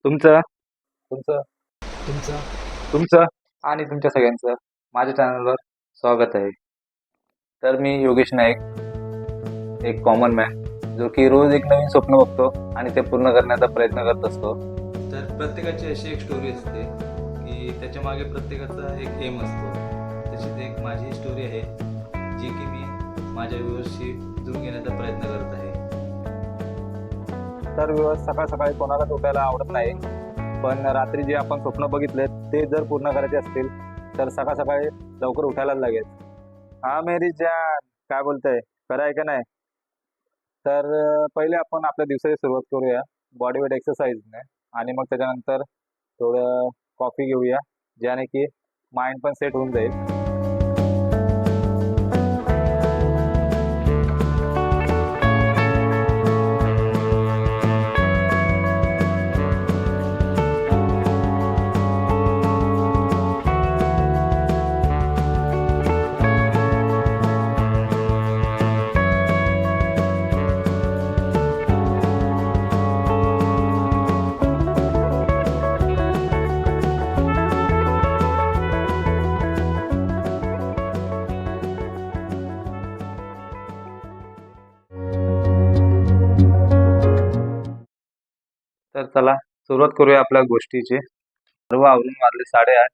तुमचं तुमचं तुमचं तुमचं आणि तुमच्या सगळ्यांचं माझ्या चॅनलवर स्वागत आहे. तर मी योगेश नाईक, एक कॉमन मॅन जो की रोज एक नवीन स्वप्न बघतो आणि ते पूर्ण करण्याचा प्रयत्न करत असतो. तर प्रत्येकाची अशी एक स्टोरी असते की त्याच्या मागे प्रत्येकाचा एक एम असतो. तशीच एक माझी स्टोरी आहे जी की मी माझ्या व्ह्यूअर्सशी जुळून घेण्याचा प्रयत्न करत आहे. तर सकाळ सकाळी कोणालाच उठायला आवडत नाही, पण रात्री जे आपण स्वप्न बघितले ते जर पूर्ण करायचे असतील तर सकाळ सकाळी लवकर उठायलाच लागेल. हा मेरी जान, काय बोलताय, खरं आहे का नाही? तर पहिले आपण आपल्या दिवसाची सुरुवात करूया बॉडी वेट एक्सरसाइजने, आणि मग त्याच्यानंतर थोडं कॉफी घेऊया, ज्याने की माइंड पण सेट होऊन जाईल. तर चला सुरुवात करूया आपल्या गोष्टीची. सर्व आवरून वाजले 8:30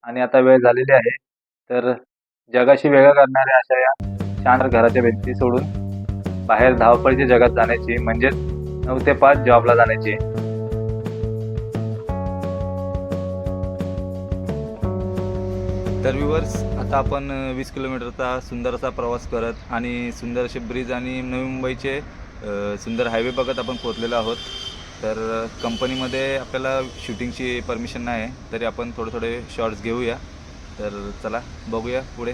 आणि आता वेळ झालेली आहे. तर जगाशी वेगळं करणाऱ्या अशा या शांत घराच्या भिंती सोडून बाहेर धावपळीच्या जगात जाण्याची, म्हणजेच 9 ते 5 जॉबला जाण्याची. तर व्ह्यूअर्स, आता आपण 20 किलोमीटरचा सुंदर असा प्रवास करत आणि सुंदर असे ब्रिज आणि नवी मुंबईचे सुंदर हायवे बघत आपण पोहोचलेलो आहोत. तर कंपनीमध्ये आपल्याला शूटिंगची परमिशन नाही आहे, तरी आपण थोडे थोडे शॉर्ट्स घेऊया. तर चला बघूया पुढे.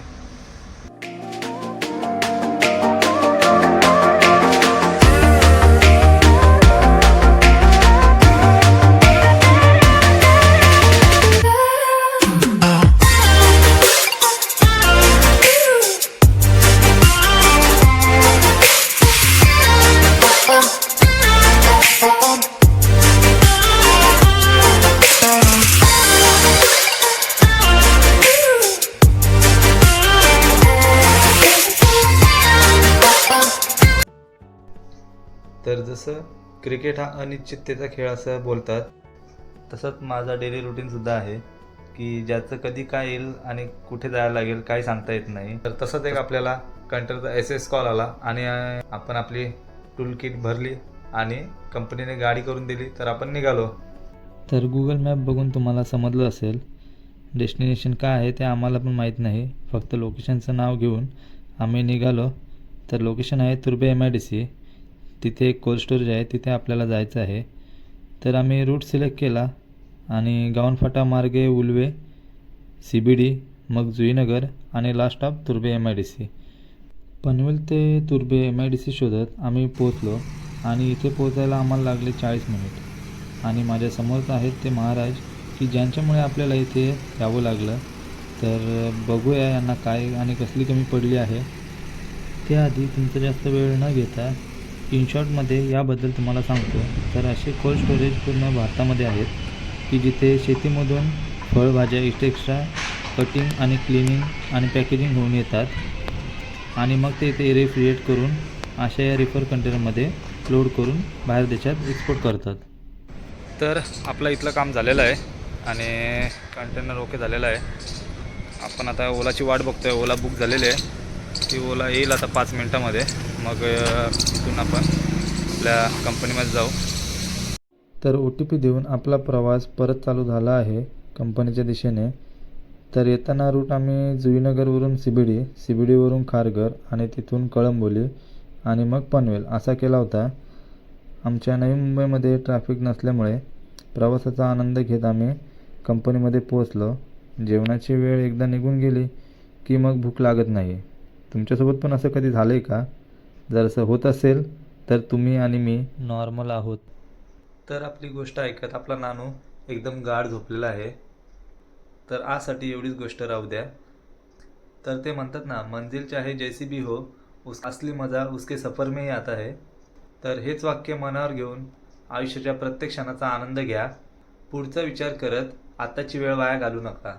तर जसं क्रिकेट हा अनिश्चिततेचा खेळ असं बोलतात, तसंच माझा डेली रुटीनसुद्धा आहे की ज्याचं कधी काय येईल आणि कुठे जायला लागेल काही सांगता येत नाही. तर तसंच एक आपल्याला कंट्रोलचा SS कॉल आला आणि आपण आपली टूल किट भरली आणि कंपनीने गाडी करून दिली, तर आपण निघालो. तर गुगल मॅप बघून तुम्हाला समजलं असेल डेस्टिनेशन काय आहे ते आम्हाला पण माहीत नाही. फक्त लोकेशनचं नाव घेऊन आम्ही निघालो. तर लोकेशन आहे तुर्भे MIDC. तिथे एक कोल्ड स्टोरेज आहे, तिथे आपल्याला जायचं आहे. तर आम्ही रूट सिलेक्ट केला आणि गावनफाटा मार्गे उल्वे, CBD, मग जुईनगर आणि last stop Turbhe MIDC. Panvel ते तुर्भे MIDC शोधत आम्ही पोहोचलो आणि इथे पोहोचायला आम्हाला लागले 40 मिनिट. आणि माझ्यासमोर आहेत ते महाराज की ज्यांच्यामुळे आपल्याला इथे यावं लागलं. तर बघूया यांना काय आणि कसली कमी पडली आहे. त्याआधी तुमचा जास्त वेळ न घेता इन शॉर्टमध्ये याबद्दल तुम्हाला सांगतो. तर असे कोल्ड स्टोरेज पूर्ण भारतामध्ये आहेत की जिथे शेतीमधून फळभाज्या एक्स्ट्रा कटिंग आणि क्लिनिंग आणि पॅकेजिंग होऊन येतात आणि मग ते इथे रेफ्रिजरेट करून अशा या रिफर कंटेनरमध्ये लोड करून बाहेर देशात एक्सपोर्ट करतात. तर आपलं इथलं काम झालेलं आहे आणि कंटेनर ओके झालेलं आहे. आपण आता ओलाची वाट बघतो आहे. ओला बुक झालेली आहे. ती ओला येईल आता 5 मिनटामध्ये. मग इथून आपण आपल्या कंपनीमध्ये जाऊ. तर OTP देऊन आपला प्रवास परत चालू झाला आहे कंपनीच्या दिशेने. तर येताना रूट आम्ही जुईनगरवरून CBD वरून खारघर आणि तिथून कळंबोली आणि मग पनवेल असा केला होता. आमच्या नवी मुंबईमध्ये ट्रॅफिक नसल्यामुळे प्रवासाचा आनंद घेत आम्ही कंपनीमध्ये पोहोचलो. जेवणाची वेळ एकदा निघून गेली की मग भूक लागत नाही. तुमच्यासोबत पण असं कधी झालं आहे का? जर असं होत असेल तर तुम्ही आणि मी नॉर्मल आहोत. तर आपली गोष्ट ऐकत आपला नानू एकदम गाढ झोपलेला आहे. तर आजसाठी एवढीच गोष्ट राहू द्या. तर ते म्हणतात ना, मंजिल चाहे जैसी भी हो, उस असली मजा उसके सफर में ही आता है. तर हेच वाक्य मनावर घेऊन आयुष्याच्या प्रत्येक क्षणाचा आनंद घ्या पुढचा विचार करत आताची वेळ वाया घालवू नका.